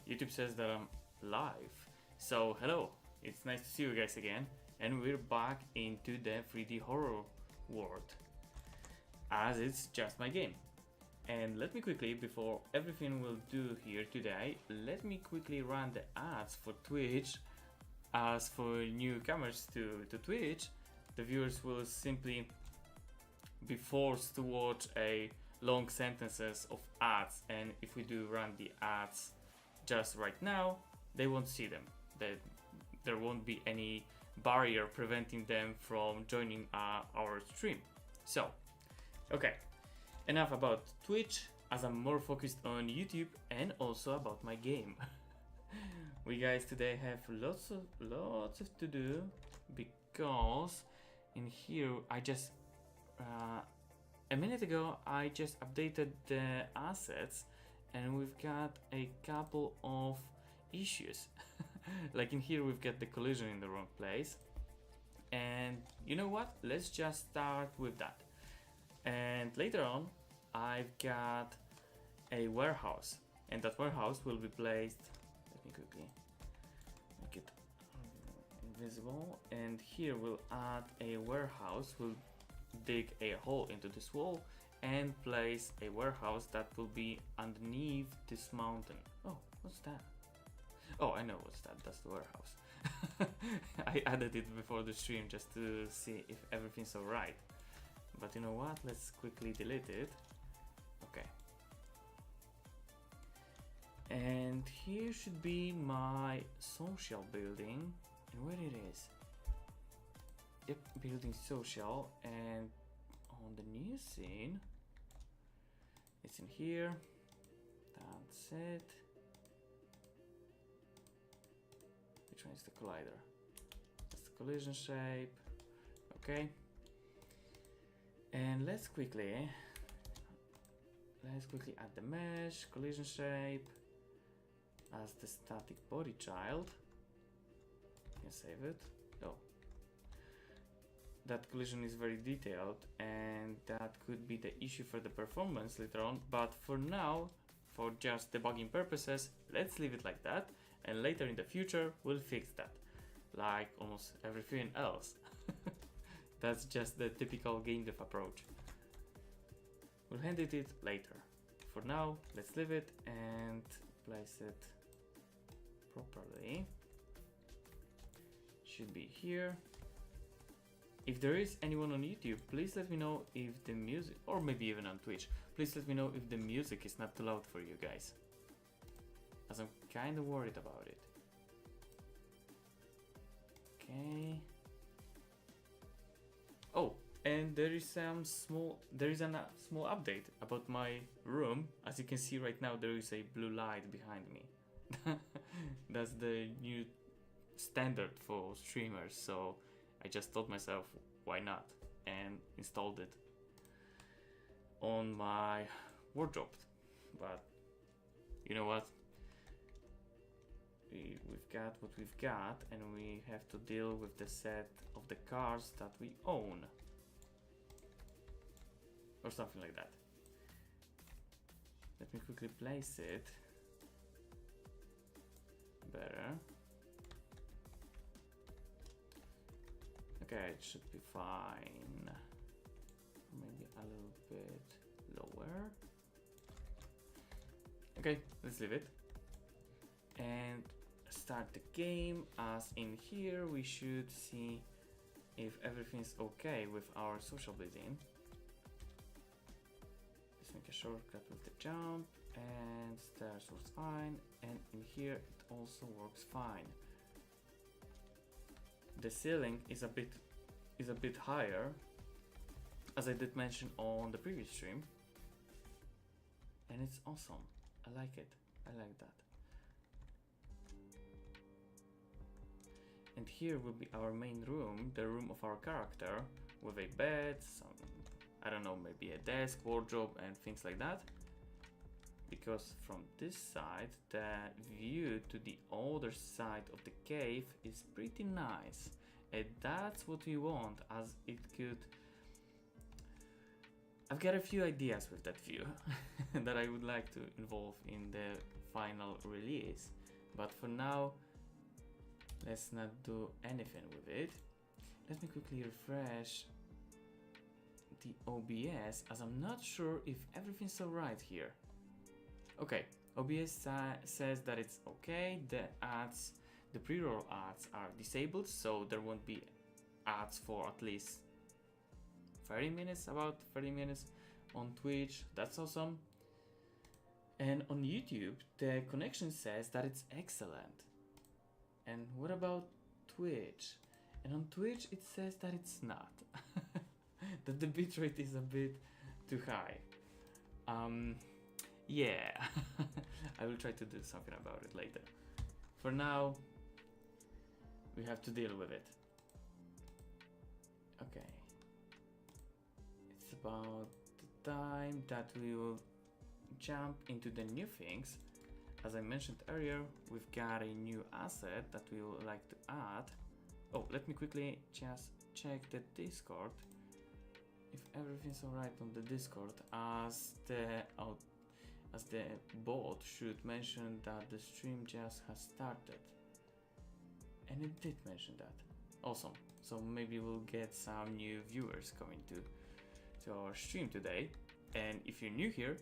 YouTube says that I'm live. So hello, it's nice to see you guys again, and we're back into the 3D horror world, as it's just my game. And let me quickly, before everything we'll do here today, let me quickly run the ads for Twitch. As for newcomers to Twitch, the viewers will simply be forced to watch a long sentences of ads, and if we do run the ads just right now, they won't see them. There won't be any barrier preventing them from joining our stream. So, okay, enough about Twitch, as I'm more focused on YouTube and also about my game. We guys today have lots of to do, because in here I just a minute ago I just updated the assets and we've got a couple of issues. Like in here we've got the collision in the wrong place, and you know what, let's just start with that. And later on I've got a warehouse, and that warehouse will be placed, let me quickly make it invisible, and here we'll add a warehouse. We'll dig a hole into this wall and place a warehouse that will be underneath this mountain. Oh, what's that? Oh, I know what's that. That's the warehouse. I added it before the stream just to see if everything's alright. But you know what? Let's quickly delete it. Okay. And here should be my social building. And where it is? Yep, building social, and on the new scene, it's in here. That's it. Which one is the collider? That's the collision shape. Okay. And let's quickly add the mesh collision shape as the static body child. You can save it. Oh. That collision is very detailed, and that could be the issue for the performance later on, but for now, for just debugging purposes, let's leave it like that, and later in the future we'll fix that, like almost everything else. That's just the typical GameDev approach. We'll handle it later. For now, let's leave it and place it properly. Should be here. If there is anyone on YouTube, please let me know if the music, or maybe even on Twitch, please let me know if the music is not too loud for you guys, as I'm kind of worried about it. Okay. Oh, and there is a small update about my room. As you can see right now, there is a blue light behind me. That's the new standard for streamers, so I just told myself, why not, and installed it on my wardrobe. But you know what, we've got what we've got, and we have to deal with the set of the cars that we own, or something like that. Let me quickly place it better. Okay, it should be fine. Maybe a little bit lower. Okay, let's leave it. And start the game. As in here, we should see if everything's okay with our social building. Let's make a shortcut with the jump, and stairs works fine. And in here, it also works fine. The ceiling is a bit higher, as I did mention on the previous stream, and it's awesome. I like it. I like that. And here will be our main room, the room of our character, with a bed, some, I don't know, maybe a desk, wardrobe, and things like that. Because from this side, the view to the other side of the cave is pretty nice, and that's what we want, as it could I've got a few ideas with that view that I would like to involve in the final release. But for now, let's not do anything with it. Let me quickly refresh the OBS, as I'm not sure if everything's alright here. Okay, OBS says that it's okay. The ads, the pre-roll ads are disabled, so there won't be ads for at least 30 minutes, about 30 minutes on Twitch. That's awesome. And on YouTube, the connection says that it's excellent. And what about Twitch? And on Twitch, it says that it's not. That the bitrate is a bit too high. Yeah, I will try to do something about it later. For now, we have to deal with it. Okay. It's about the time that we will jump into the new things. As I mentioned earlier, we've got a new asset that we would like to add. Oh, let me quickly just check the Discord if everything's alright on the Discord, as the bot should mention that the stream just has started, and it did mention that. Awesome. So maybe we'll get some new viewers coming to our stream today. And if you're new here,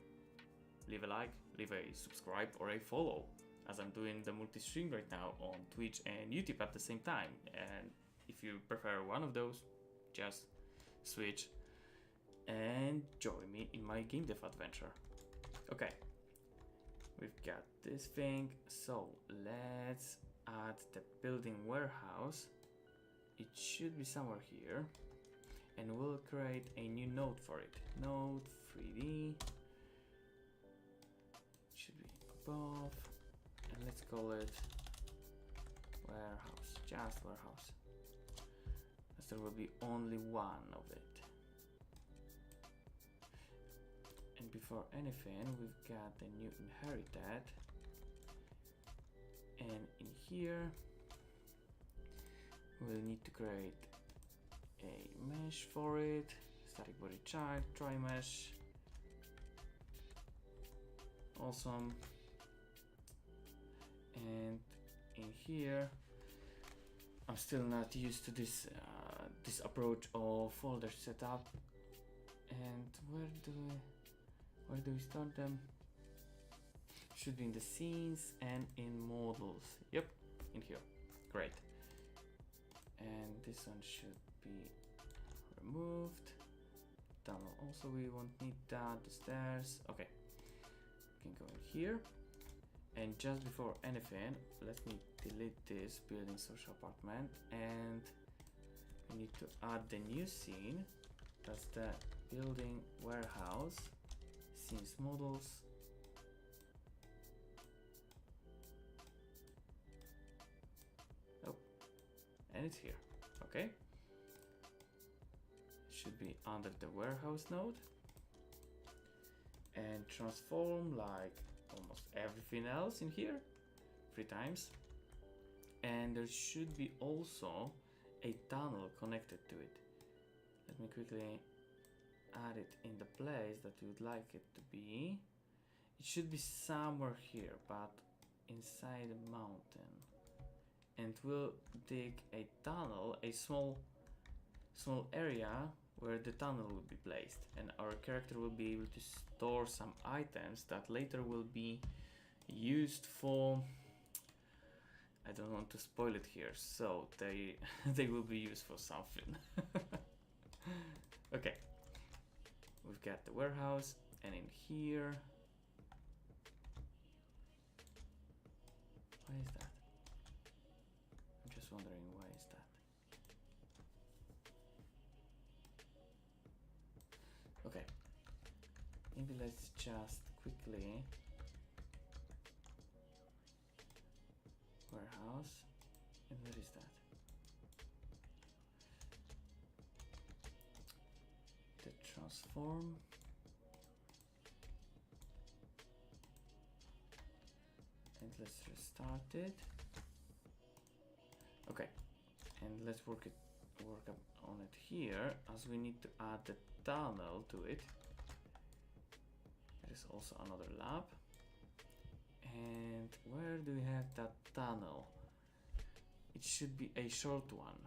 leave a like, leave a subscribe or a follow, as I'm doing the multi-stream right now on Twitch and YouTube at the same time. And if you prefer one of those, just switch and join me in my GameDev adventure. Okay, we've got this thing, so let's add the building warehouse. It should be somewhere here, and we'll create a new node for it. Node 3D. Should be above, and let's call it warehouse, just warehouse, as there will be only one of it. And before anything, we've got the new inherited, and in here we'll need to create a mesh for it. Static body child, try mesh. Awesome. And in here, I'm still not used to this this approach of folder setup. And where do we start them? Should be in the scenes and in models. Yep, in here. Great. And this one should be removed. Tunnel also, we won't need that. The stairs. Okay. We can go in here. And just before anything, let me delete this building social apartment, and we need to add the new scene. That's the building warehouse. Scenes models. Oh, and it's here. Okay. Should be under the warehouse node. And transform like almost everything else in here 3 times. And there should be also a tunnel connected to it. Let me quickly add it in the place that you would like it to be. It should be somewhere here, but inside the mountain. And we'll dig a tunnel, a small area where the tunnel will be placed, and our character will be able to store some items that later will be used for, I don't want to spoil it here, so they will be used for something. Okay, we've got the warehouse, and in here, why is that? I'm just wondering, why is that? Okay, maybe let's just quickly warehouse, and where is that? The transform, and let's restart it. Okay, and let's work up on it here, as we need to add the tunnel to it. There is also another lab, and do we have that tunnel? It should be a short one.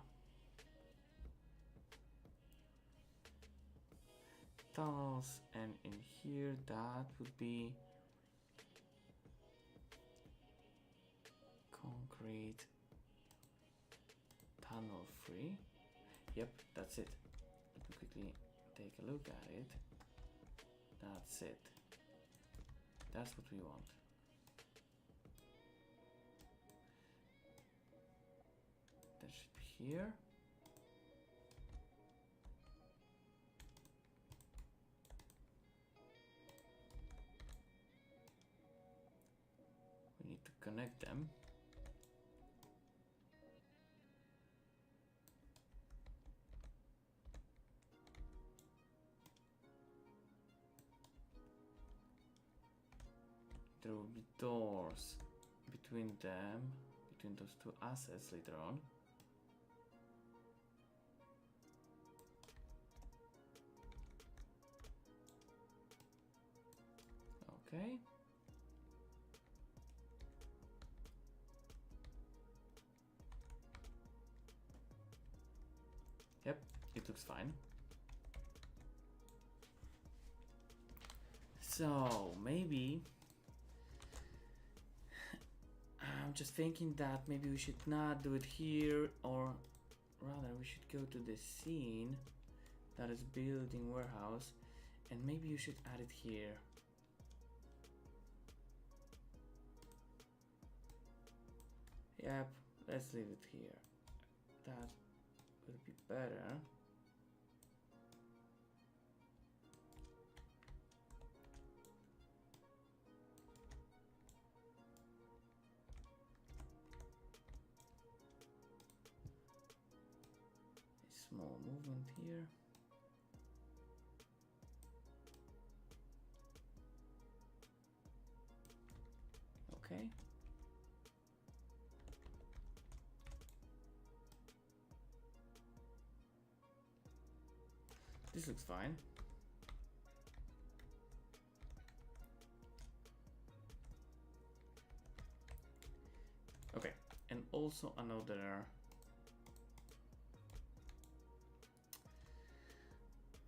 Tunnels, and in here that would be concrete tunnel 3. Yep, that's it. Let me quickly take a look at it. That's it. That's what we want. That should be here. We need to connect them. There will be doors between them, between those two assets later on. Okay. Yep, it looks fine. So maybe I'm just thinking that maybe we should not do it here, or rather we should go to the scene that is building warehouse, and maybe you should add it here. Yep, let's leave it here. That would be better. A small movement here. Okay. This looks fine. Okay, and also another.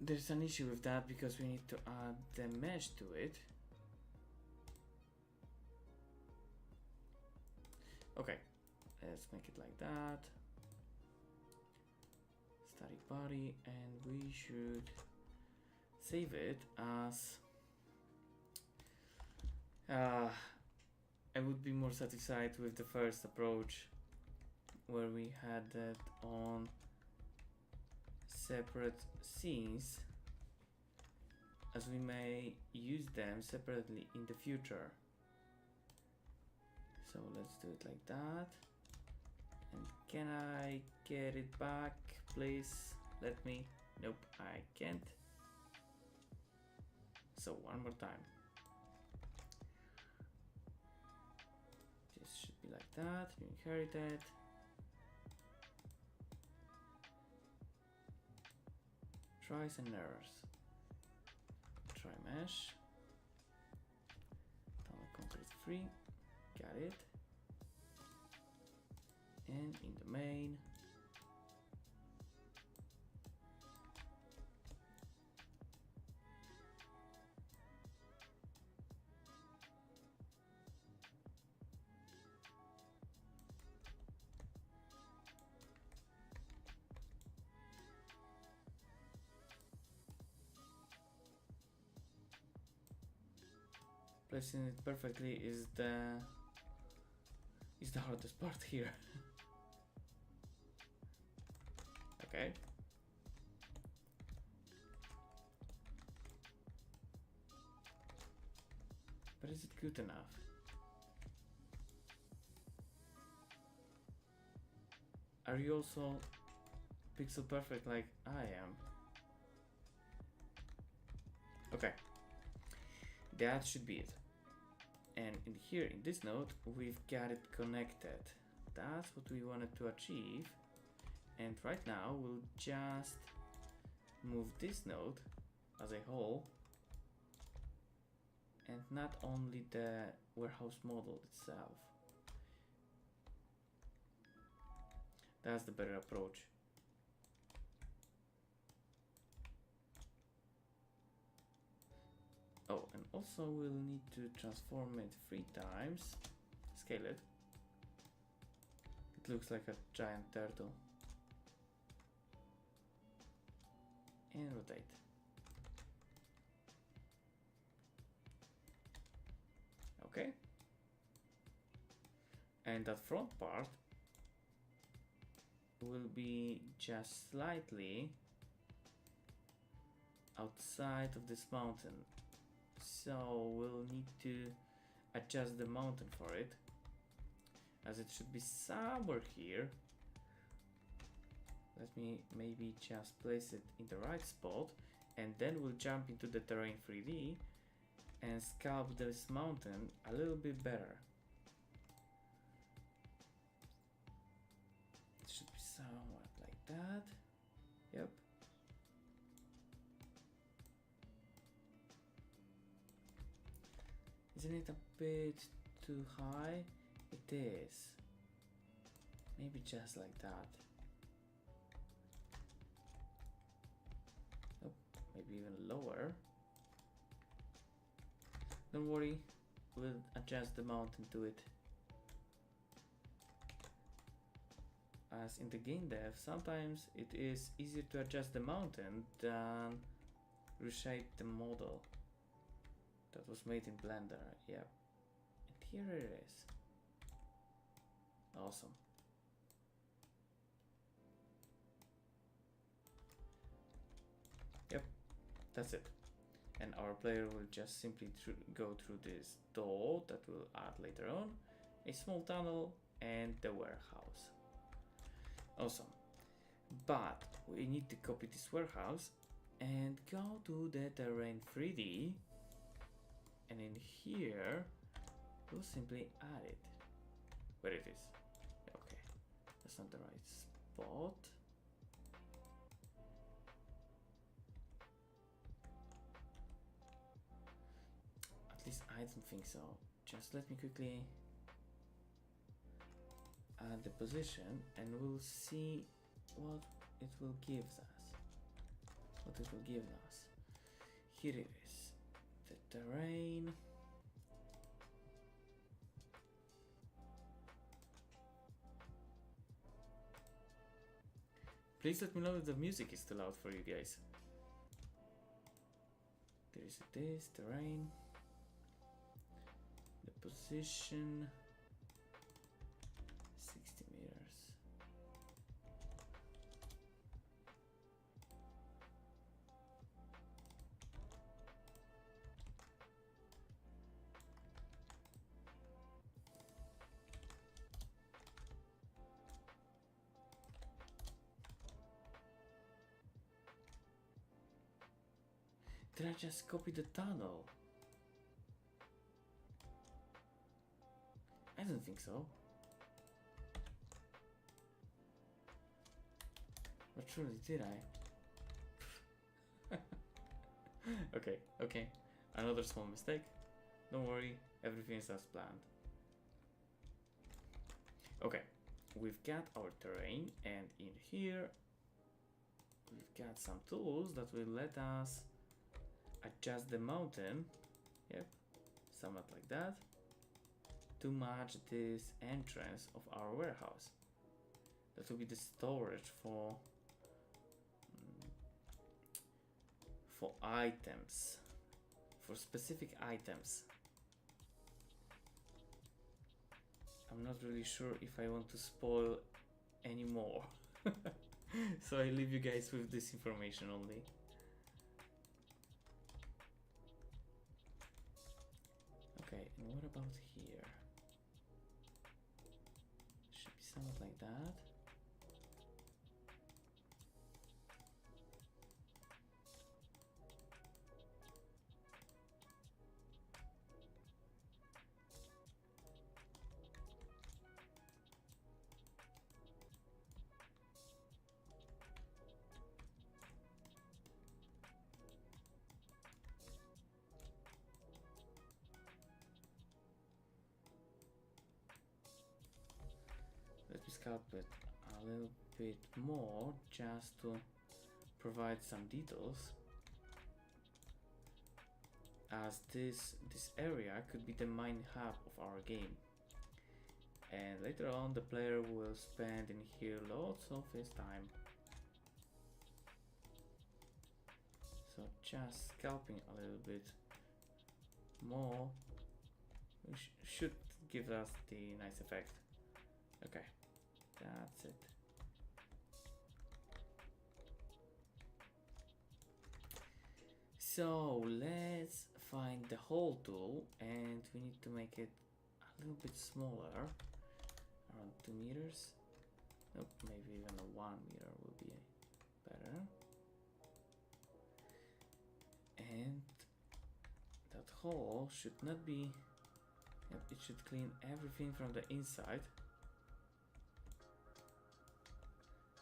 There's an issue with that because we need to add the mesh to it. Okay, let's make it like that. Static body, and we should save it as I would be more satisfied with the first approach where we had that on separate scenes, as we may use them separately in the future. So let's do it like that. And can I get it back, please? Let me. Nope, I can't. So one more time. This should be like that. You inherit it. Tries and errors. Try mesh. Tunnel concrete 3. Got it. And in the main, placing it perfectly is the hardest part here. Okay. But is it good enough? Are you also pixel perfect like I am? Okay. That should be it. And in here, in this node, we've got it connected. That's what we wanted to achieve. And right now, we'll just move this node as a whole, and not only the warehouse model itself. That's the better approach. Oh, and also we'll need to transform it 3 times. Scale it. It looks like a giant turtle. And rotate. Okay. And that front part will be just slightly outside of this mountain. So we'll need to adjust the mountain for it, as it should be somewhere here. Let me maybe just place it in the right spot, and then we'll jump into the terrain 3D and sculpt this mountain a little bit better. It should be somewhat like that. Yep. Isn't it a bit too high? It is. Maybe just like that. Nope, maybe even lower. Don't worry, we'll adjust the mountain to it. As in the GameDev, sometimes it is easier to adjust the mountain than reshape the model that was made in Blender. Yep. And here it is. Awesome. Yep, that's it. And our player will just simply go through this door that we'll add later on, a small tunnel, and the warehouse. Awesome. But we need to copy this warehouse and go to the terrain 3D, and in here we'll simply add it where it is. Okay, that's not the right spot. At least I don't think so. Just let me quickly add the position and we'll see what it will give us. Here it is. The terrain. Please let me know if the music is still loud for you guys. There is this terrain. The position 60 meters. Did I just copy the tunnel? I don't think so. But surely did I? Okay. Another small mistake. Don't worry, everything is as planned. Okay, we've got our terrain, and in here we've got some tools that will let us adjust the mountain. Yep, somewhat like that, to match this entrance of our warehouse. That will be the storage for items, for specific items. I'm not really sure if I want to spoil any more. So I leave you guys with this information only. Okay, and what about here? Should be somewhat like that. Let me sculpt it a little bit more just to provide some details, as this area could be the main hub of our game, and later on the player will spend in here lots of his time. So just scalping a little bit more should give us the nice effect. Okay, that's it. So let's find the hole tool, and we need to make it a little bit smaller, around 2 meters. Nope, maybe even a 1 meter will be better. And that hole should not be, it should clean everything from the inside,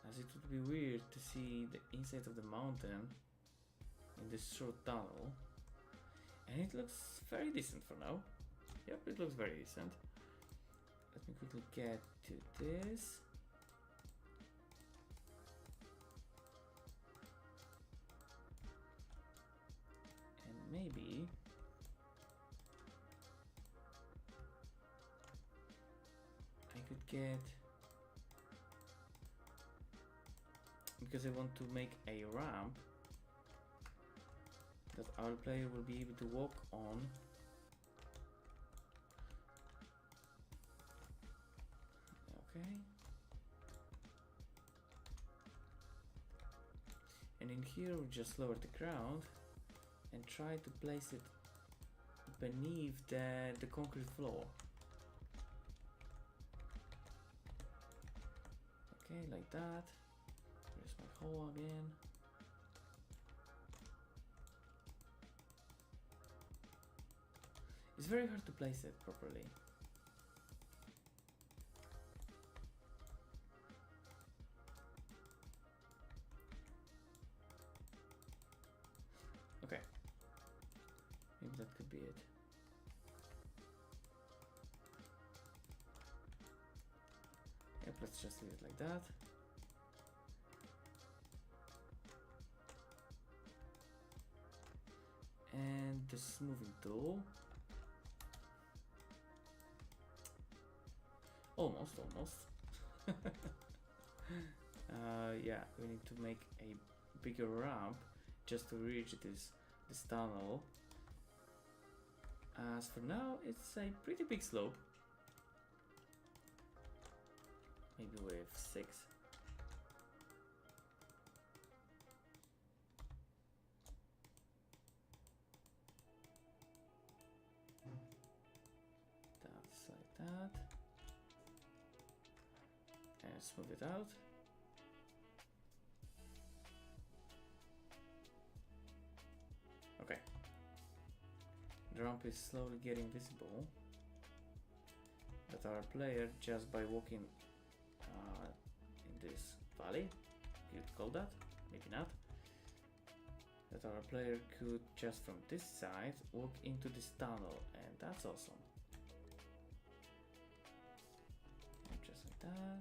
as it would be weird to see the inside of the mountain in this short tunnel. And it looks very decent for now. Yep, it looks very decent. Let me quickly get to this. And maybe I could get, because I want to make a ramp that our player will be able to walk on. Okay. And in here we just lower the ground and try to place it beneath the concrete floor. Okay, like that. Here's my hole again. It's very hard to place it properly. Okay, maybe that could be it. Yep, let's just leave it like that. And the smoothing tool. Almost. Yeah, we need to make a bigger ramp just to reach this tunnel. As for now, it's a pretty big slope. Maybe with 6. That's like that. And smooth it out. Okay. The ramp is slowly getting visible. That our player, just by walking in this valley, you'd call that, maybe not, that our player could just from this side walk into this tunnel, and that's awesome. And just like that.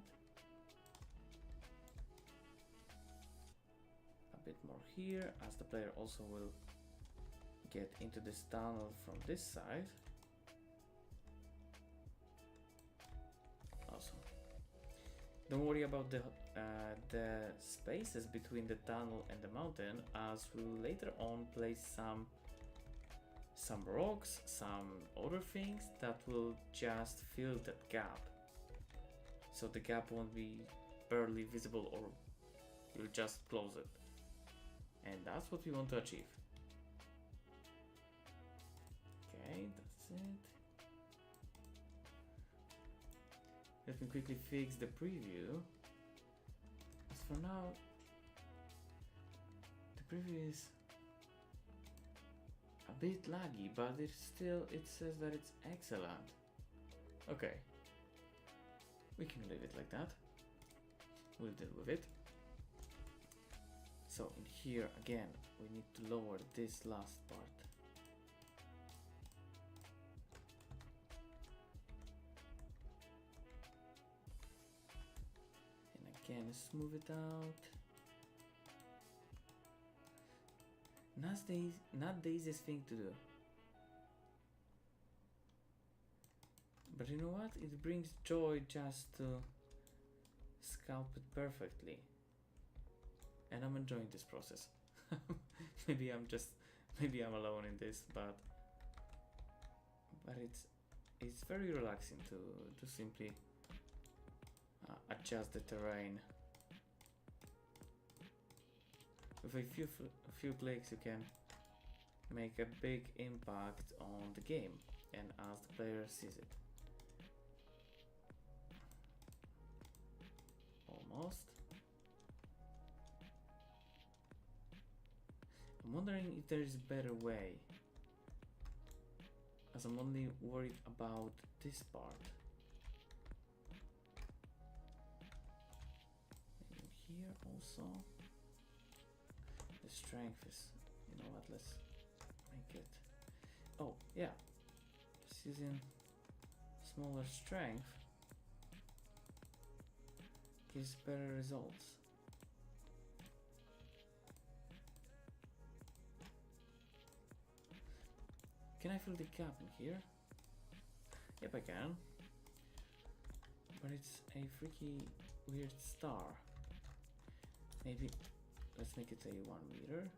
A bit more here, as the player also will get into this tunnel from this side. Awesome. Don't worry about the spaces between the tunnel and the mountain, as we'll later on place some rocks, some other things that will just fill that gap. So the gap won't be barely visible, or you'll just close it. And that's what we want to achieve. Okay, that's it. Let me quickly fix the preview. As for now, the preview is a bit laggy, but it says that it's excellent. Okay, we can leave it like that. We'll deal with it. So in here again, we need to lower this last part. And can smooth it out. Not the easiest thing to do. But you know what? It brings joy just to sculpt it perfectly. And I'm enjoying this process. maybe I'm alone in this, but it's very relaxing to simply adjust the terrain. With a few clicks, you can make a big impact on the game, and as the player sees it. Almost. I'm wondering if there is a better way, as I'm only worried about this part. Maybe here also. The strength is, you know what, let's make it. Oh, yeah. Just using smaller strength gives better results. Can I fill the gap in here? Yep, I can. But it's a freaky weird star. Maybe let's make it a 1 meter.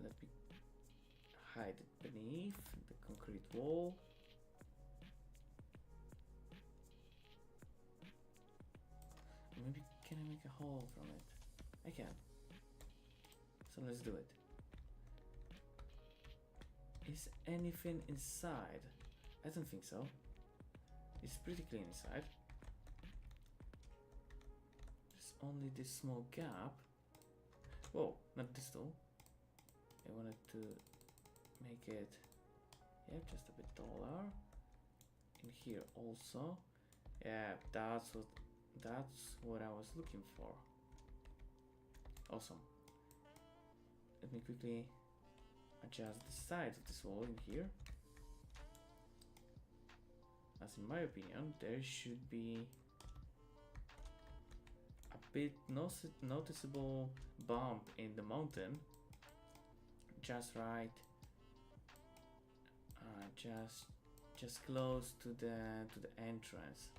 Let me hide it beneath the concrete wall. Maybe can I make a hole from it? I can. So let's do it. Is anything inside? I don't think so. It's pretty clean inside. There's only this small gap. Whoa, not this tall. I wanted to make it, yeah, just a bit taller. In here also. Yeah, that's what I was looking for. Awesome. Let me quickly adjust the size of this wall in here. As in my opinion, there should be a bit noticeable bump in the mountain, just right, just close to the entrance.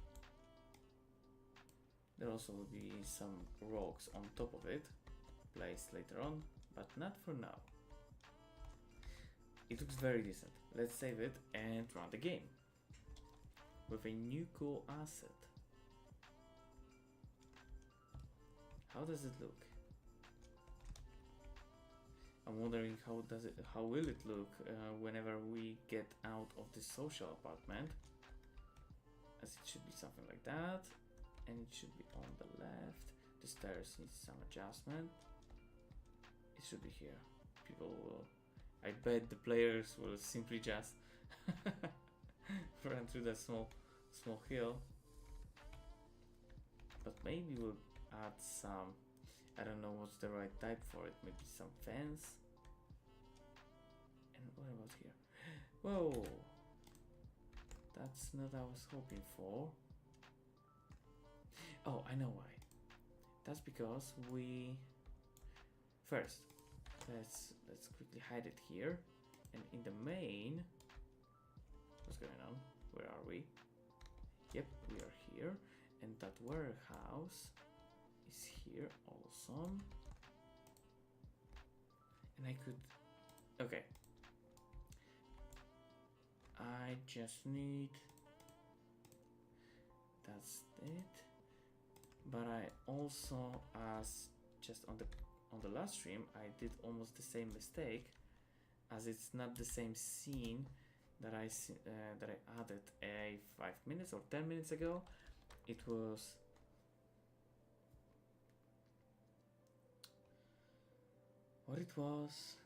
There also will be some rocks on top of it, placed later on, but not for now. It looks very decent. Let's save it and run the game with a new cool asset. How does it look? I'm wondering how will it look whenever we get out of the social apartment, as it should be something like that, and it should be on the left. The stairs need some adjustment. It should be here. People will, I bet the players will simply just run through that small hill. But maybe we'll add some, I don't know what's the right type for it, maybe some fence. And what about here? Whoa! That's not what I was hoping for. Oh, I know why. That's because we first let's quickly hide it here, and in the main, what's going on? Where are we? Yep, we are here, and that warehouse is here also. And I could, okay, I just need, that's it. But I also, as just on the last stream, I did almost the same mistake, as it's not the same scene that I added 5 minutes or 10 minutes ago. It was what it was.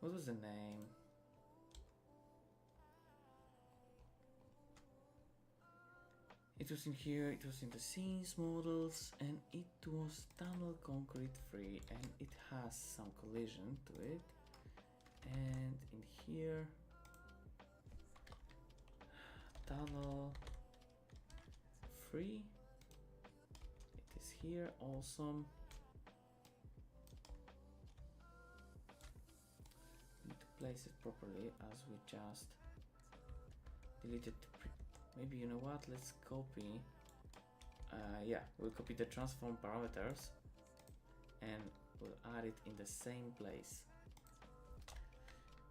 What was the name? It was in here, it was in the scenes models, and it was tunnel concrete free, and it has some collision to it. And in here, tunnel. Free. It is here. Awesome. Need to place it properly as we just deleted the maybe you know what, let's copy yeah, we'll copy the transform parameters and we'll add it in the same place,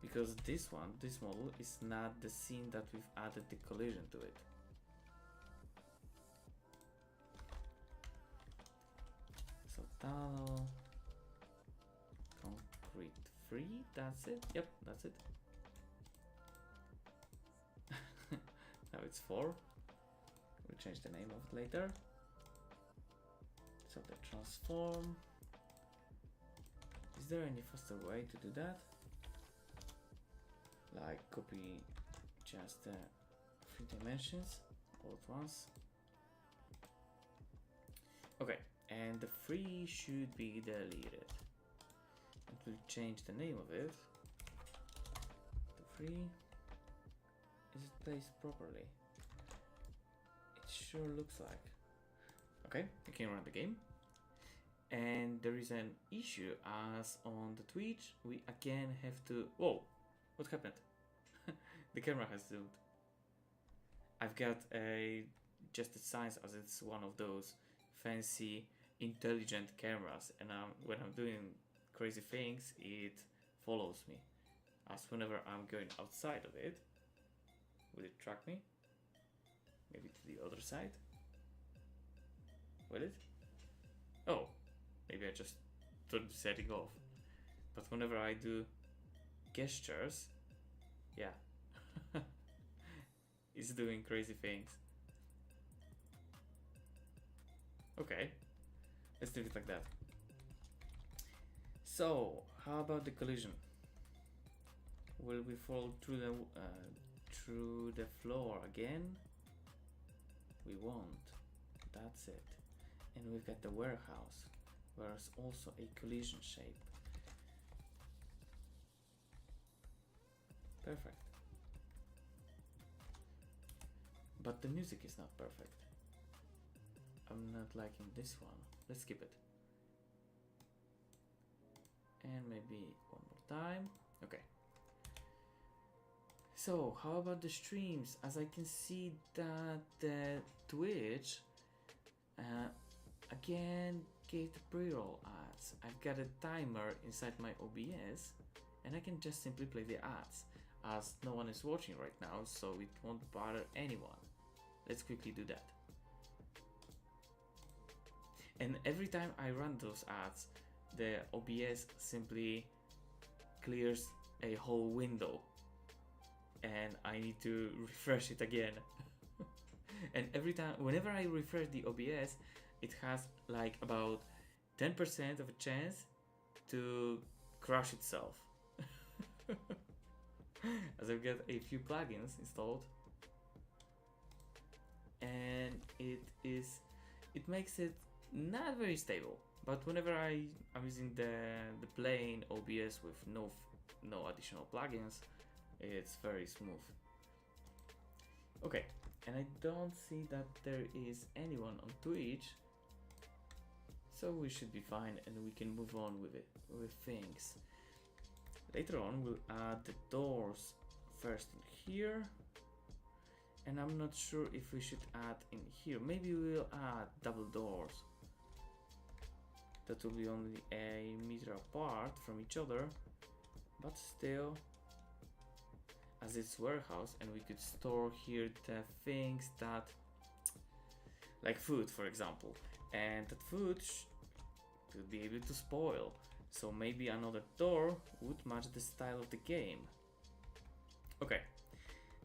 because this model is not the scene that we've added the collision to it. So tunnel concrete free, that's it. Yep, that's it. Now it's 4. We'll change the name of it later. So the transform. Is there any faster way to do that? Like copy just the 3 dimensions all at once. Okay, and the free should be deleted. And we'll change the name of it. The free. Is it placed properly? It sure looks like. Okay, you can run the game. And there is an issue as on the Twitch we again have to... Whoa! What happened? The camera has zoomed. I've got just the size as it's one of those fancy intelligent cameras, and when I'm doing crazy things it follows me. As whenever I'm going outside of it, will it track me? Maybe to the other side? Will it? Oh, maybe I just turned the setting off. But whenever I do gestures, yeah, it's doing crazy things. Okay, let's leave it like that. So, how about the collision? Will we fall through the floor again? We won't. That's it. And we've got the warehouse, where it's also a collision shape. Perfect. But the music is not perfect. I'm not liking this one. Let's skip it. And maybe one more time. Okay. So, how about the streams? As I can see that the Twitch again gave the pre-roll ads. I've got a timer inside my OBS and I can just simply play the ads as no one is watching right now, so it won't bother anyone. Let's quickly do that. And every time I run those ads, the OBS simply clears a whole window and I need to refresh it again. And every time, whenever I refresh the OBS, it has like about 10% of a chance to crash itself. As I've got a few plugins installed, and it makes it not very stable. But whenever I'm using the plain OBS with no additional plugins, it's very smooth. Okay, and I don't see that there is anyone on Twitch, so we should be fine and we can move on with things. Later on we'll add the doors first in here, and I'm not sure if we should add in here. Maybe we'll add double doors that will be only a meter apart from each other, but still, as it's warehouse and we could store here the things that, like food for example, and that food could be able to spoil, so maybe another door would match the style of the game. Okay,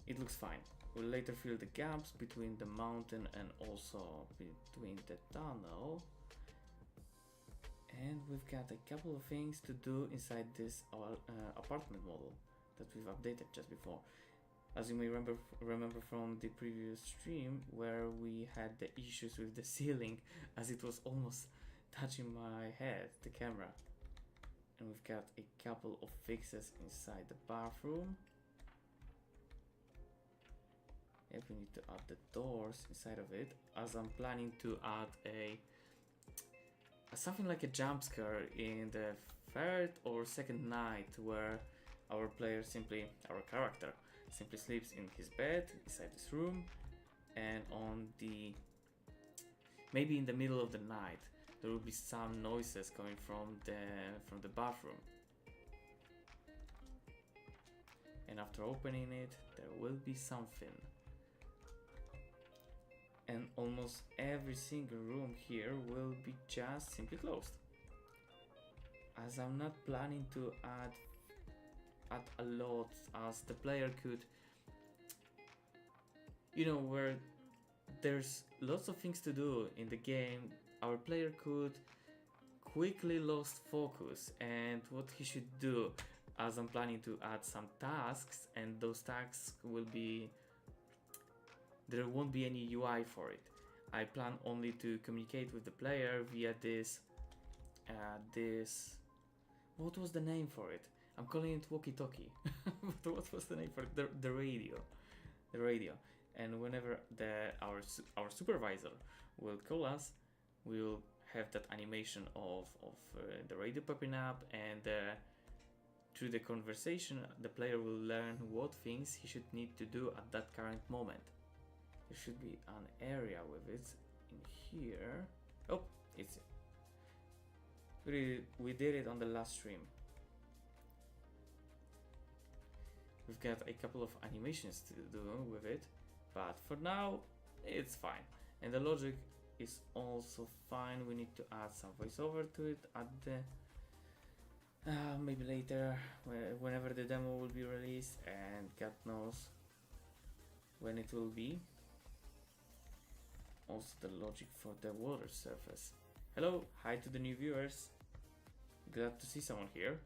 it looks fine. We'll later fill the gaps between the mountain and also between the tunnel. And we've got a couple of things to do inside this apartment model that we've updated just before. As you may remember from the previous stream where we had the issues with the ceiling as it was almost touching my head, the camera. And we've got a couple of fixes inside the bathroom. Yep, we need to add the doors inside of it, as I'm planning to add a something like a jump scare in the third or second night, where our character simply sleeps in his bed inside this room, and maybe in the middle of the night there will be some noises coming from the bathroom, and after opening it there will be something. And almost every single room here will be just simply closed, as I'm not planning to add a lot, as the player could, where there's lots of things to do in the game, our player could quickly lose focus and what he should do, as I'm planning to add some tasks, and those tasks there won't be any UI for it. I plan only to communicate with the player via this what was the name for it? I'm calling it walkie-talkie. But what was the name for it? The radio. And whenever our supervisor will call us, we'll have that animation of the radio popping up, and through the conversation the player will learn what things he should need to do at that current moment. There should be an area with it in here. Oh, it's we did it on the last stream. We've got a couple of animations to do with it, but for now it's fine, and the logic is also fine. We need to add some voiceover to it at the maybe later, whenever the demo will be released, and God knows when it will be. Also the logic for the water surface. Hello, hi to the new viewers. Glad to see someone here.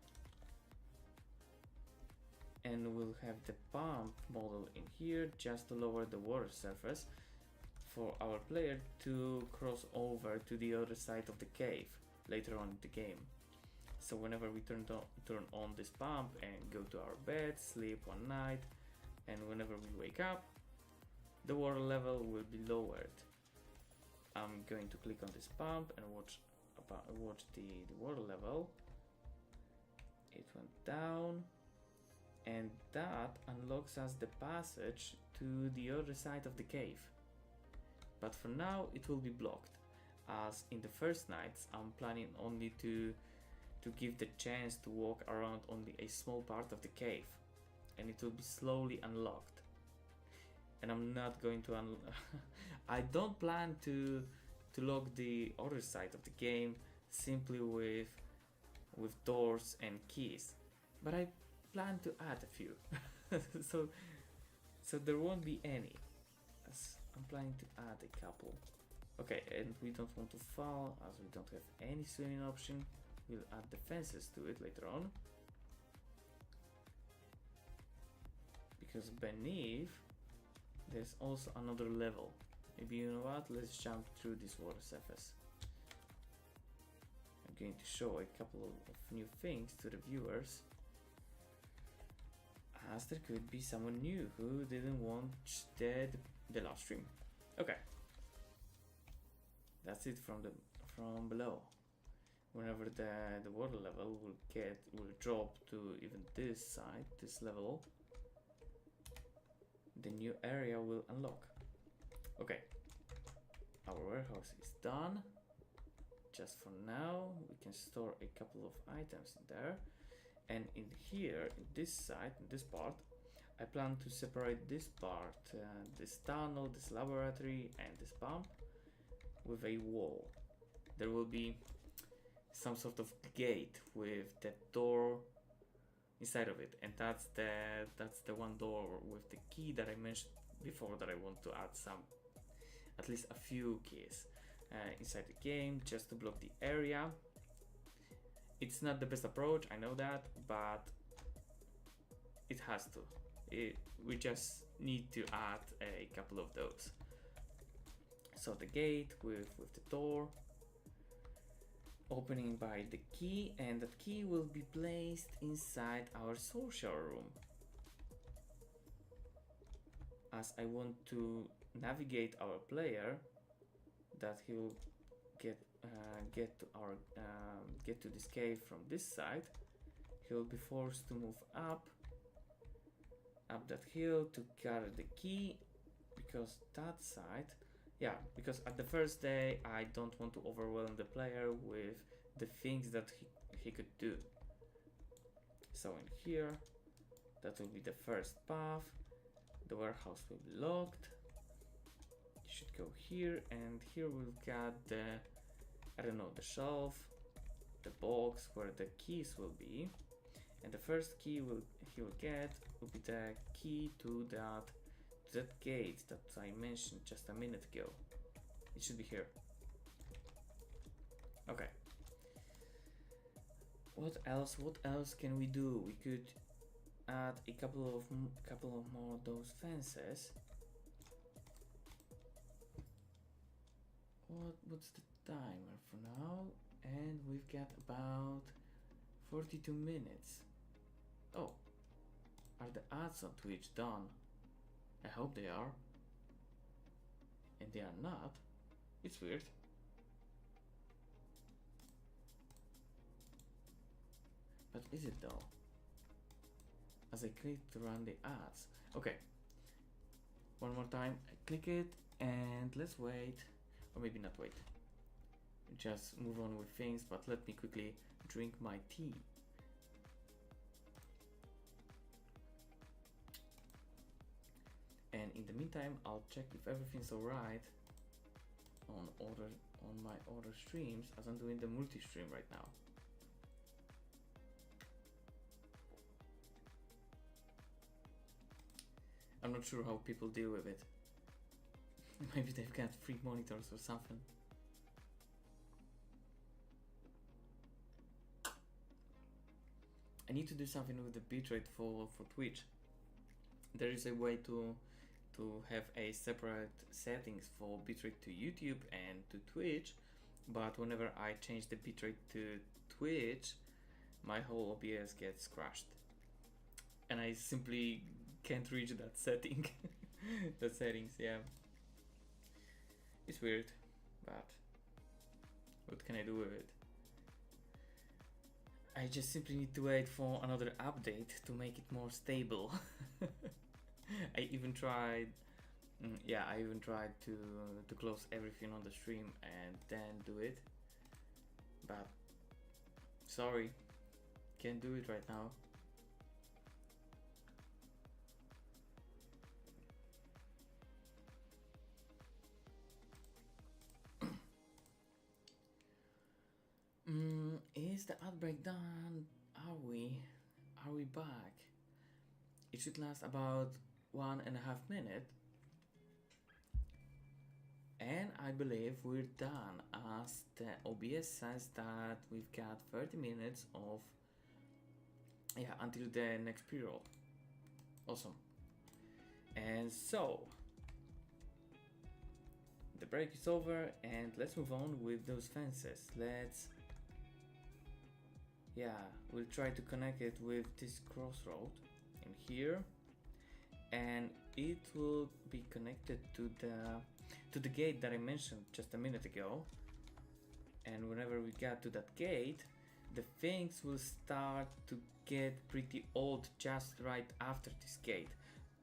And we'll have the pump model in here just to lower the water surface for our player to cross over to the other side of the cave later on in the game. So whenever we turn on this pump and go to our bed, sleep one night, and whenever we wake up, the water level will be lowered. I'm going to click on this pump and watch the water level. It went down, and that unlocks us the passage to the other side of the cave. But for now it will be blocked, as in the first nights I'm planning only to give the chance to walk around only a small part of the cave, and it will be slowly unlocked. And I'm not going to I don't plan to lock the other side of the game simply with doors and keys, but I plan to add a few. so there won't be any, as I'm planning to add a couple. Okay, and we don't want to fall, as we don't have any swimming option. We'll add the fences to it later on, because beneath there's also another level. Maybe, you know what, let's jump through this water surface. I'm going to show a couple of new things to the viewers, as there could be someone new who didn't watch the last stream. Okay, that's it from below. Whenever the water level will drop to even this level, the new area will unlock. Okay, our warehouse is done. Just for now, we can store a couple of items in there, and in here, in this part, I plan to separate this part, this tunnel, this laboratory, and this pump with a wall. There will be some sort of gate with the door inside of it, and that's the one door with the key that I mentioned before, that I want to add at least a few keys inside the game, just to block the area. It's not the best approach, I know that, but it has to. We just need to add a couple of those. So the gate with the door opening by the key, and that key will be placed inside our social room. as I want to navigate our player, that he will get to this cave from this side. He will be forced to move up that hill to gather the key, because that side, yeah, because at the first day I don't want to overwhelm the player with the things that he could do. So in here, that will be the first path. The warehouse will be locked. You should go here, and here we'll get the, I don't know, the shelf, the box where the keys will be. And the first key he will get will be the key to that gate that I mentioned just a minute ago. It should be here. Okay. What else can we do? We could add a couple of more of those fences. What's the timer for now? And we've got about 42 minutes. Oh, are the ads on Twitch done? I hope they are. And they are not. It's weird. But is it though? As I click to run the ads. Okay. One more time. I click it and let's wait. Or maybe not wait. Just move on with things, but let me quickly drink my tea. And in the meantime, I'll check if everything's alright on my other streams, as I'm doing the multi-stream right now. I'm not sure how people deal with it. Maybe they've got free monitors or something. I need to do something with the bitrate for Twitch. There is a way to have a separate settings for bitrate to YouTube and to Twitch, but whenever I change the bitrate to Twitch, my whole OBS gets crashed. And I simply can't reach that setting. The settings, yeah. It's weird, but what can I do with it? I just simply need to wait for another update to make it more stable. I even tried to close everything on the stream and then do it, but sorry, can't do it right now. Is the outbreak done? Are we back? It should last about 1.5 minutes. And I believe we're done, as the OBS says that we've got 30 minutes of, yeah, until the next period. Awesome. And so the break is over, and let's move on with those fences. We'll try to connect it with this crossroad in here, and it will be connected to the gate that I mentioned just a minute ago. And whenever we get to that gate, the things will start to get pretty old just right after this gate.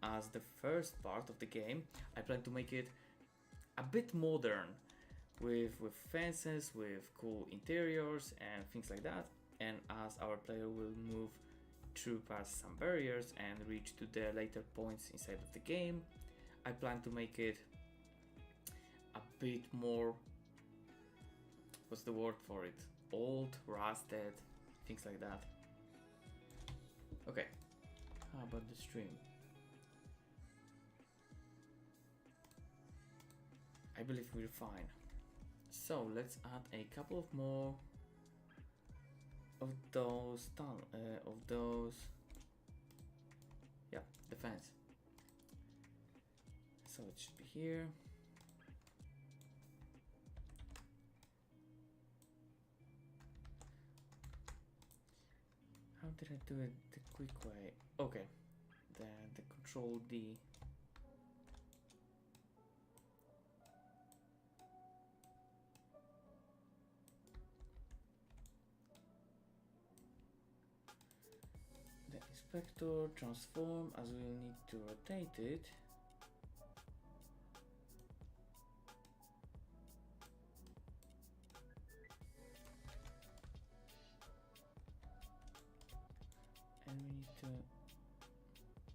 As the first part of the game, I plan to make it a bit modern, with fences, with cool interiors and things like that. And as our player will move through past some barriers and reach to the later points inside of the game, I plan to make it a bit more, what's the word for it, old, rusted, things like that. Okay, how about the stream? I believe we're fine. So let's add a couple of more of those yeah, the fence. So it should be here. How did I do it the quick way? Okay, the control D. vector, transform, as we'll need to rotate it. And we need to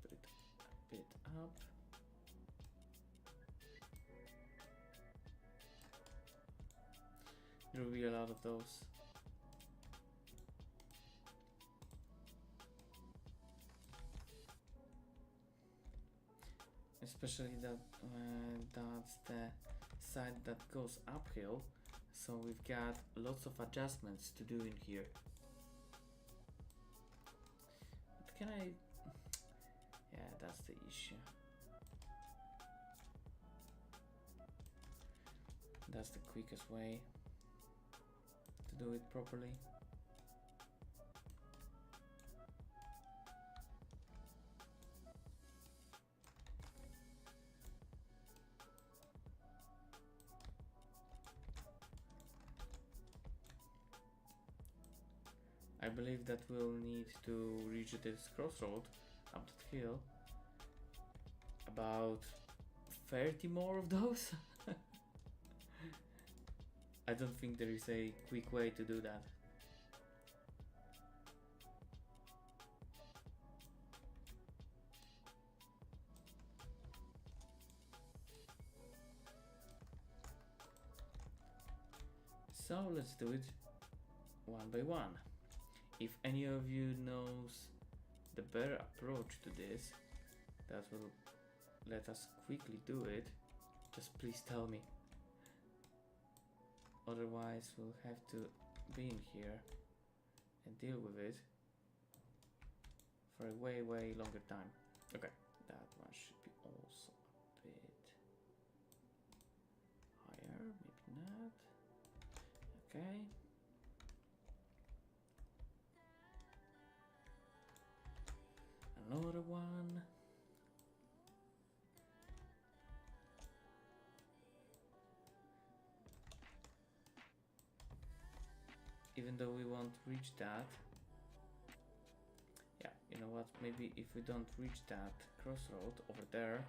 put it a bit up. There will be a lot of those. Especially that that's the side that goes uphill, so we've got lots of adjustments to do in here. But can I? Yeah, that's the issue. That's the quickest way to do it properly. I believe that we'll need to reach this crossroad up that hill. About 30 more of those. I don't think there is a quick way to do that. So let's do it one by one. If any of you knows the better approach to this that will let us quickly do it, just please tell me. Otherwise we'll have to be in here and deal with it for a way longer time. Okay, that one should be also a bit higher, maybe not. Okay. Another one. Even though we won't reach that. Yeah, you know what? Maybe if we don't reach that crossroad over there,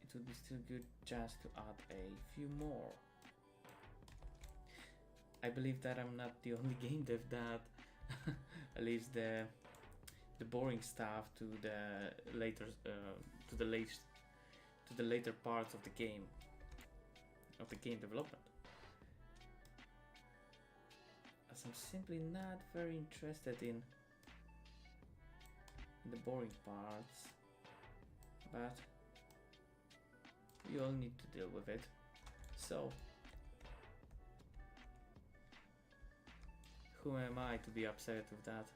it would be still good just to add a few more. I believe that I'm not the only game dev that leaves the boring stuff to the later to the later parts of the game development, as I'm simply not very interested in the boring parts, but we all need to deal with it. So who am I to be upset with that?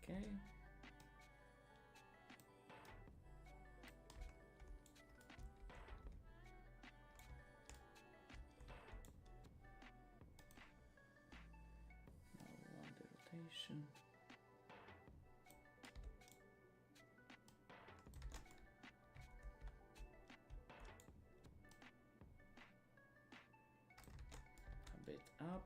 Okay. Now we want the rotation. A bit up.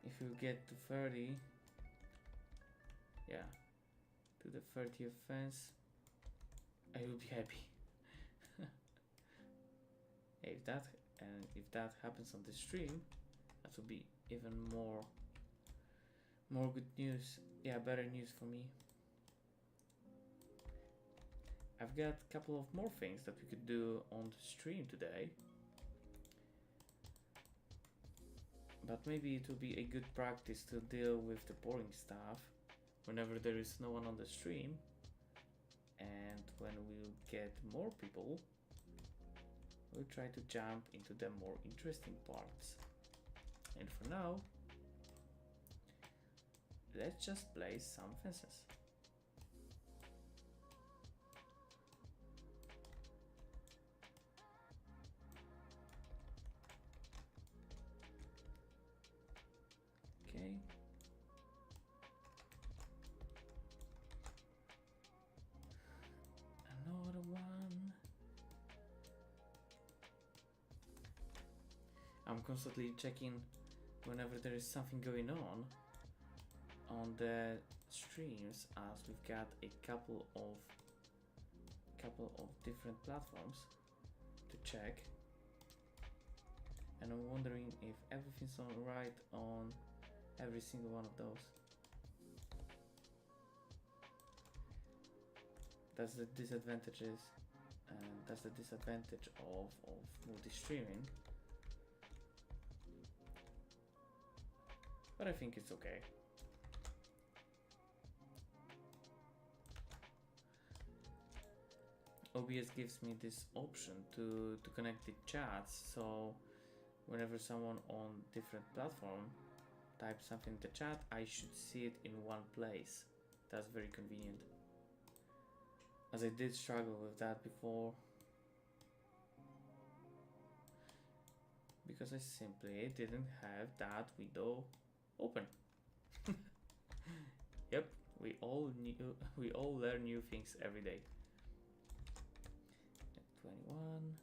If you get to 30, yeah, to the 30th fence, I will be happy. If that happens on the stream, that will be even more good news. Yeah, better news for me. I've got a couple of more things that we could do on the stream today. But maybe it will be a good practice to deal with the boring stuff whenever there is no one on the stream, and when we'll get more people, we'll try to jump into the more interesting parts. And for now, let's just place some fences. Okay. I'm constantly checking whenever there is something going on the streams, as we've got a couple of different platforms to check, and I'm wondering if everything's alright on every single one of those. That's the disadvantages, and that's the disadvantage of multi-streaming. But I think it's okay. OBS gives me this option to connect the chats, so whenever someone on different platform types something in the chat, I should see it in one place. That's very convenient, as I did struggle with that before, because I simply didn't have that window open. Yep, we all learn new things every day. 21.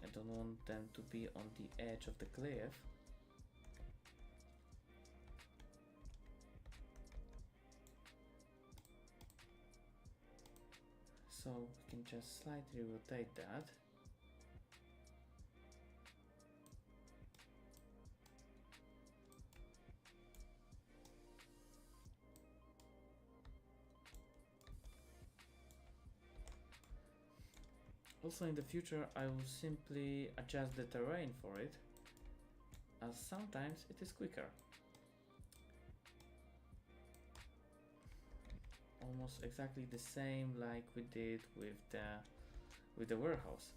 I don't want them to be on the edge of the cliff. So we can just slightly rotate that. Also, in the future, I will simply adjust the terrain for it, as sometimes it is quicker. Almost exactly the same like we did with the warehouse.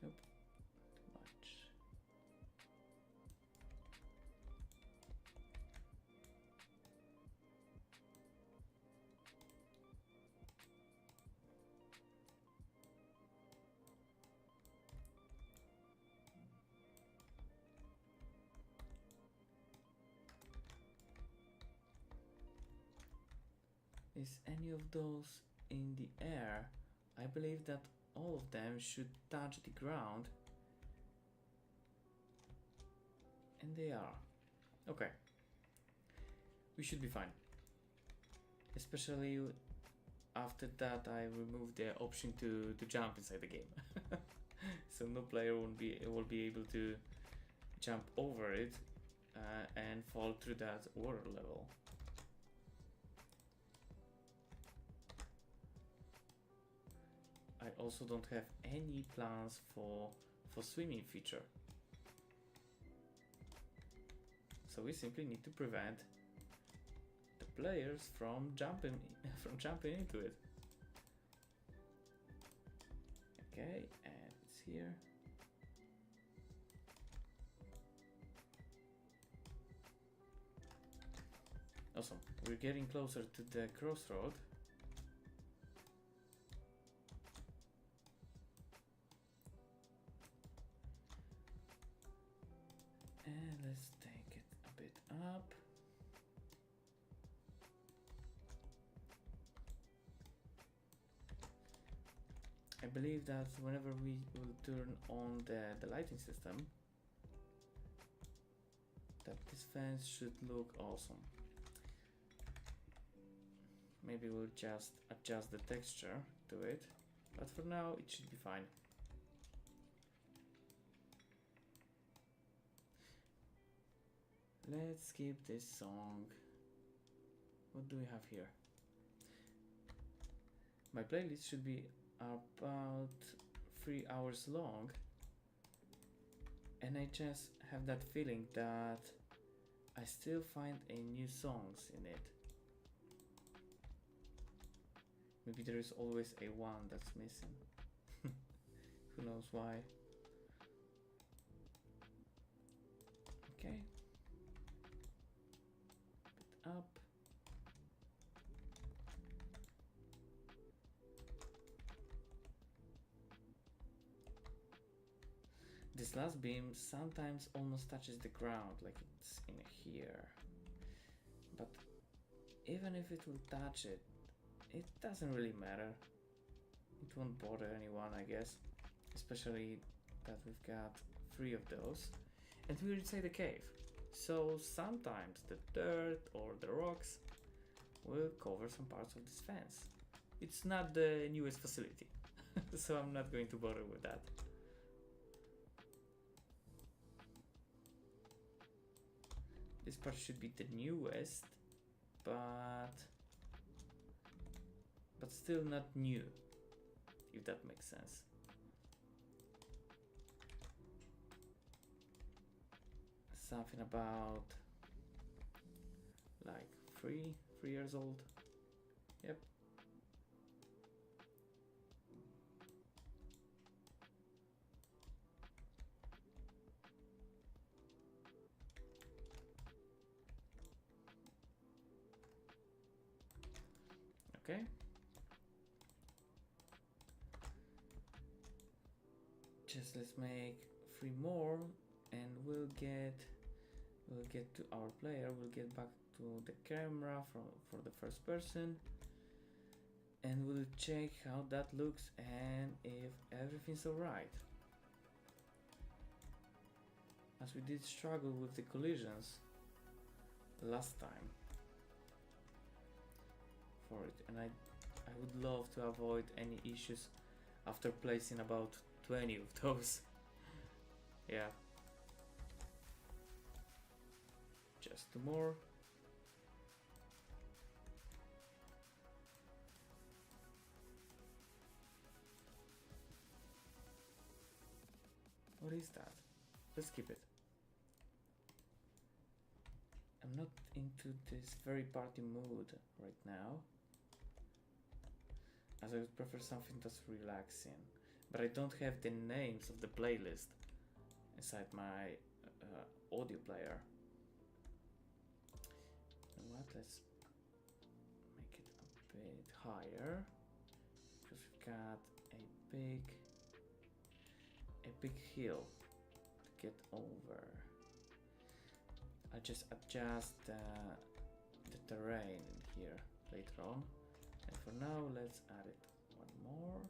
Nope, too much. Is any of those in the air? I believe that all of them should touch the ground. And they are. Okay. We should be fine. Especially after that I removed the option to jump inside the game. So no player will be able to jump over it and fall through that water level. I also don't have any plans for swimming feature. So we simply need to prevent the players from jumping into it. Okay, and it's here. Awesome. We're getting closer to the crossroad. And let's take it a bit up. I believe that whenever we will turn on the lighting system, that this fence should look awesome. Maybe we'll just adjust the texture to it, but for now it should be fine. Let's skip this song. What do we have here? My playlist should be about 3 hours long, and I just have that feeling that I still find a new songs in it. Maybe there is always a one that's missing. Who knows why? Okay. Put up. This last beam sometimes almost touches the ground, like it's in here. But even if it will touch it, it doesn't really matter. It won't bother anyone, I guess. Especially that we've got 3 of those. And we're inside the cave. So sometimes the dirt or the rocks will cover some parts of this fence. It's not the newest facility, so I'm not going to bother with that. This part should be the newest, but still not new, if that makes sense. Something about like 3 years old. Yep. Okay. Just let's make 3 more and we'll get to our player. We'll get back to the camera for the first person and we'll check how that looks and if everything's alright. As we did struggle with the collisions last time for it, and I would love to avoid any issues after placing about 20 of those. Yeah. Just 2 more. What is that? Let's skip it. I'm not into this very party mood right now, as I would prefer something that's relaxing. But I don't have the names of the playlist inside my audio player. You know what? Let's make it a bit higher because we've got a big hill to get over. I'll just adjust the terrain in here later on. And for now, let's add it 1 more.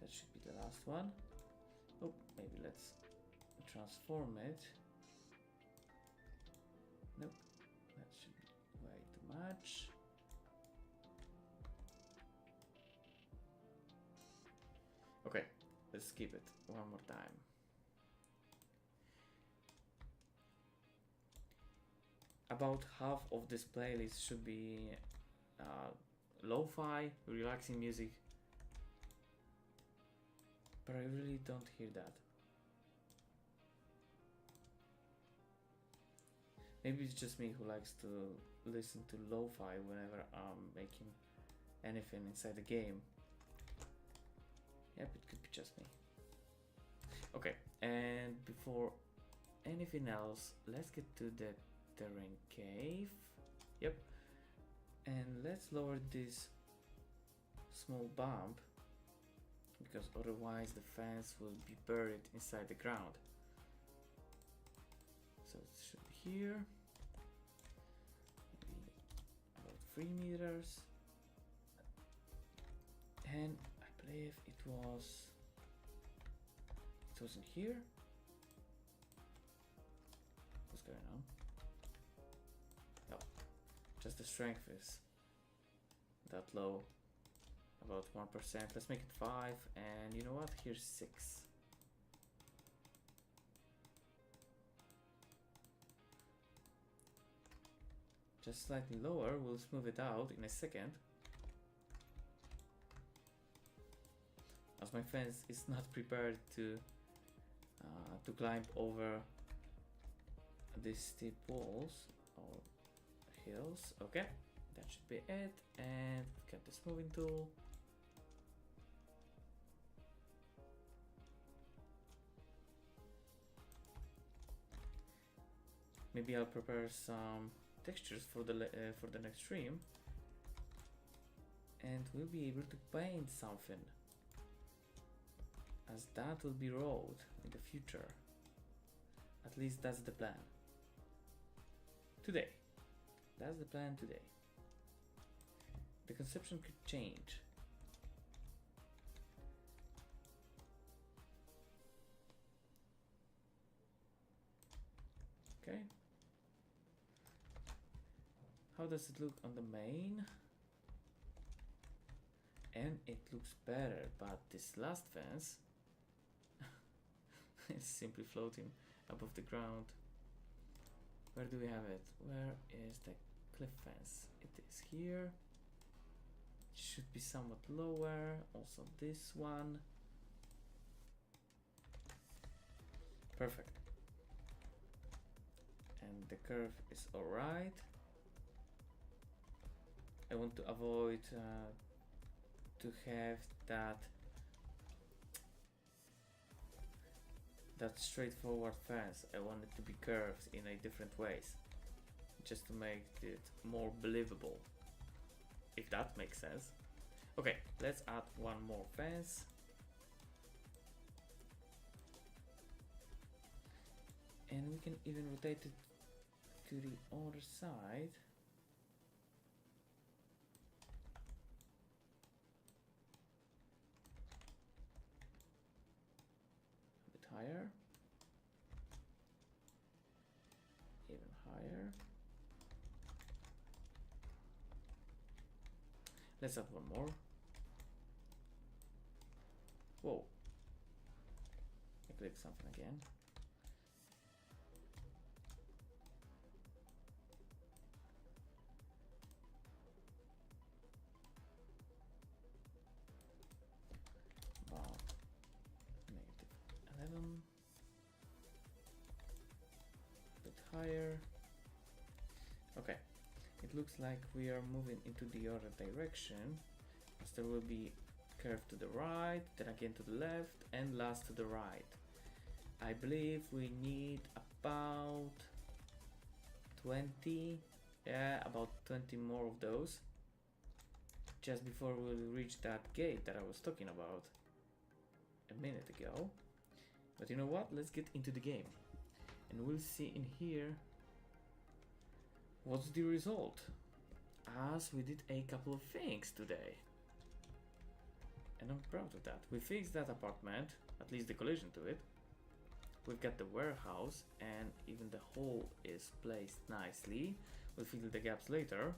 That should be the last one. Oh, maybe let's transform it. Nope, that should be way too much. Okay, let's skip it 1 more time. About half of this playlist should be lo-fi, relaxing music. But I really don't hear that. Maybe it's just me who likes to listen to lo-fi whenever I'm making anything inside the game. Yep, it could be just me. Okay, and before anything else, let's get to the terrain cave. Yep. And let's lower this small bump, because otherwise the fence will be buried inside the ground. So it should be here, maybe about 3 meters, and I believe it wasn't here. What's going on? No, just the strength is that low. About 1%. Let's make it 5, and you know what? Here's 6. Just slightly lower. We'll smooth it out in a second. As my fence is not prepared to climb over these steep walls or hills. Okay, that should be it. And get this moving tool. Maybe I'll prepare some textures for the next stream, and we'll be able to paint something, as that will be road in the future. At least that's the plan. Today. That's the plan today. The conception could change. Okay. How does it look on the main? And it looks better, but this last fence is simply floating above the ground. Where do we have it? Where is the cliff fence? It is here. It should be somewhat lower. Also this one. Perfect. And the curve is alright. I want to avoid to have that straightforward fence. I want it to be curved in a different ways, just to make it more believable, if that makes sense. Okay, let's add one more fence. And we can even rotate it to the other side. Higher, even higher. Let's add one more. Whoa, I clicked something again. Higher. Okay, it looks like we are moving into the other direction, as there will be curve to the right, then again to the left, and last to the right. I believe we need about 20, yeah, about 20 more of those, just before we'll reach that gate that I was talking about a minute ago. But you know what? Let's get into the game. And we'll see in here what's the result, as we did a couple of things today. And I'm proud of that. We fixed that apartment, at least the collision to it. We've got the warehouse, and even the hole is placed nicely. We'll fill the gaps later.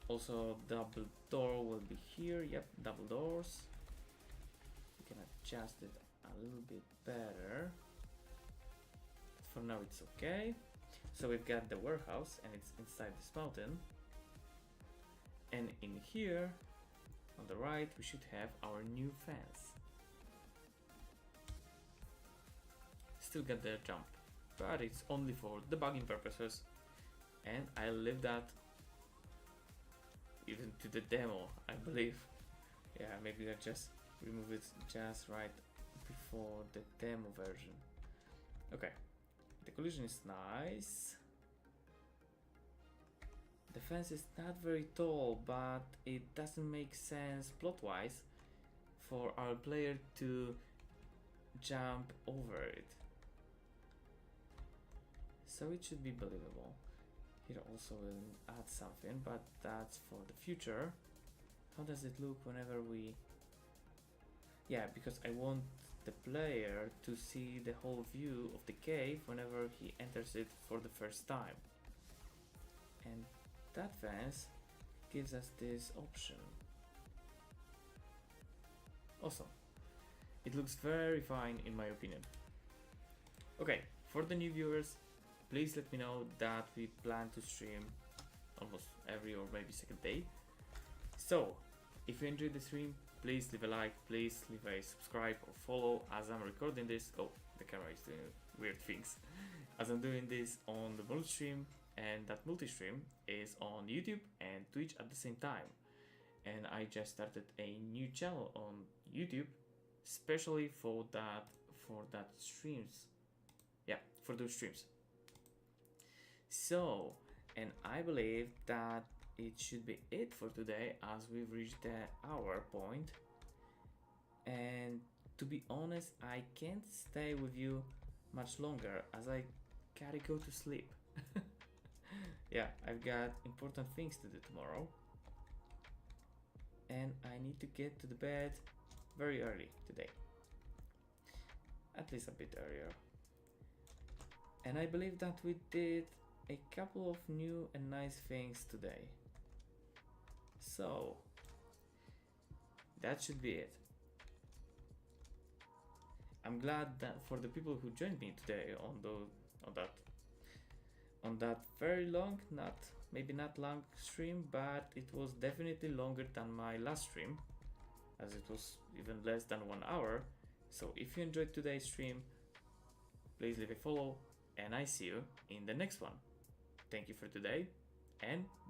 Also, double door will be here. Yep, double doors. We can adjust it a little bit better. For now it's okay. So we've got the warehouse, and it's inside this mountain. And in here on the right we should have our new fence. Still got the jump, but it's only for debugging purposes, and I'll leave that even to the demo, I believe. Yeah, maybe I just remove it just right before the demo version. Okay. The collision is nice. The fence is not very tall, but it doesn't make sense plot-wise for our player to jump over it. So it should be believable. Here also we'll add something, but that's for the future. How does it look whenever we... Yeah, because I want the player to see the whole view of the cave whenever he enters it for the first time. And that fence gives us this option. Awesome. It looks very fine in my opinion. Okay, for the new viewers, please let me know that we plan to stream almost every or maybe second day. So, if you enjoyed the stream, please leave a like, please leave a subscribe or follow as I'm recording this. Oh, the camera is doing weird things. as I'm doing this on the multi-stream, and that multi-stream is on YouTube and Twitch at the same time. And I just started a new channel on YouTube, especially for that streams. Yeah, for those streams. So, and I believe that it should be it for today, as we've reached the hour point. And to be honest, I can't stay with you much longer, as I gotta go to sleep. Yeah, I've got important things to do tomorrow, and I need to get to the bed very early today, at least a bit earlier. And I believe that we did a couple of new and nice things today. So that should be it. I'm glad that for the people who joined me today on that very long, maybe not long stream, but it was definitely longer than my last stream, as it was even less than 1 hour. So if you enjoyed today's stream, please leave a follow, and I see you in the next one. Thank you for today, and bye.